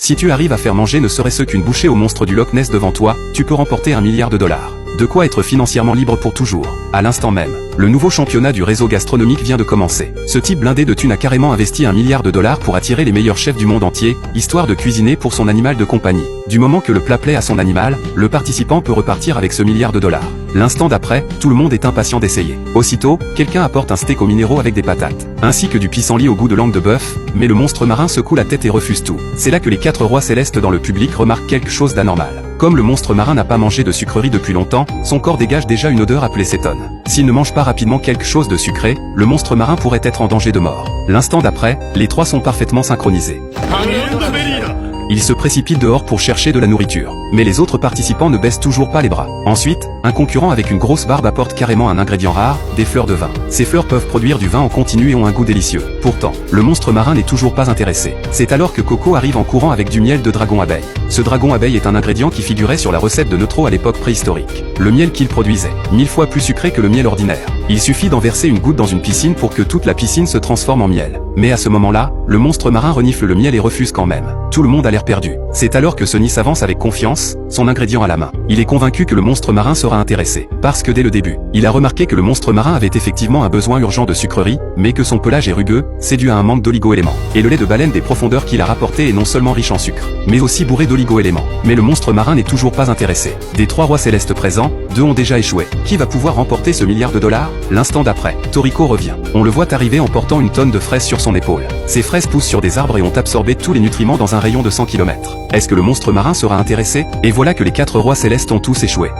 Si tu arrives à faire manger ne serait-ce qu'une bouchée au monstre du Loch Ness devant toi, tu peux remporter $1 milliard. De quoi être financièrement libre pour toujours. À l'instant même, le nouveau championnat du réseau gastronomique vient de commencer. Ce type blindé de thunes a carrément investi $1 milliard pour attirer les meilleurs chefs du monde entier, histoire de cuisiner pour son animal de compagnie. Du moment que le plat plaît à son animal, le participant peut repartir avec ce $1 milliard. L'instant d'après, tout le monde est impatient d'essayer. Aussitôt, quelqu'un apporte un steak aux minéraux avec des patates, ainsi que du pissenlit au goût de langue de bœuf, mais le monstre marin secoue la tête et refuse tout. C'est là que les 4 rois célestes dans le public remarquent quelque chose d'anormal. Comme le monstre marin n'a pas mangé de sucrerie depuis longtemps, son corps dégage déjà une odeur appelée cétone. S'il ne mange pas rapidement quelque chose de sucré, le monstre marin pourrait être en danger de mort. L'instant d'après, les 3 sont parfaitement synchronisés. Ils se précipitent dehors pour chercher de la nourriture. Mais les autres participants ne baissent toujours pas les bras. Ensuite, un concurrent avec une grosse barbe apporte carrément un ingrédient rare, des fleurs de vin. Ces fleurs peuvent produire du vin en continu et ont un goût délicieux. Pourtant, le monstre marin n'est toujours pas intéressé. C'est alors que Coco arrive en courant avec du miel de dragon abeille. Ce dragon abeille est un ingrédient qui figurait sur la recette de Neutro à l'époque préhistorique. Le miel qu'il produisait, 1000 fois plus sucré que le miel ordinaire. Il suffit d'en verser une goutte dans une piscine pour que toute la piscine se transforme en miel. Mais à ce moment-là, le monstre marin renifle le miel et refuse quand même. Tout le monde a l'air perdu. C'est alors que Sonny s'avance avec confiance, son ingrédient à la main. Il est convaincu que le monstre marin sera intéressé. Parce que dès le début, il a remarqué que le monstre marin avait effectivement un besoin urgent de sucrerie, mais que son pelage est rugueux, c'est dû à un manque d'oligo-éléments. Et le lait de baleine des profondeurs qu'il a rapporté est non seulement riche en sucre, mais aussi bourré d'oligo-éléments. Mais le monstre marin n'est toujours pas intéressé. Des 3 rois célestes présents, 2 ont déjà échoué. Qui va pouvoir remporter ce $1 milliard? L'instant d'après, Toriko revient. On le voit arriver en portant une tonne de fraises sur son épaule. Ces fraises poussent sur des arbres et ont absorbé tous les nutriments dans un rayon de 100 km. Est-ce que le monstre marin sera intéressé? Et voilà que les 4 rois célestes ont tous échoué.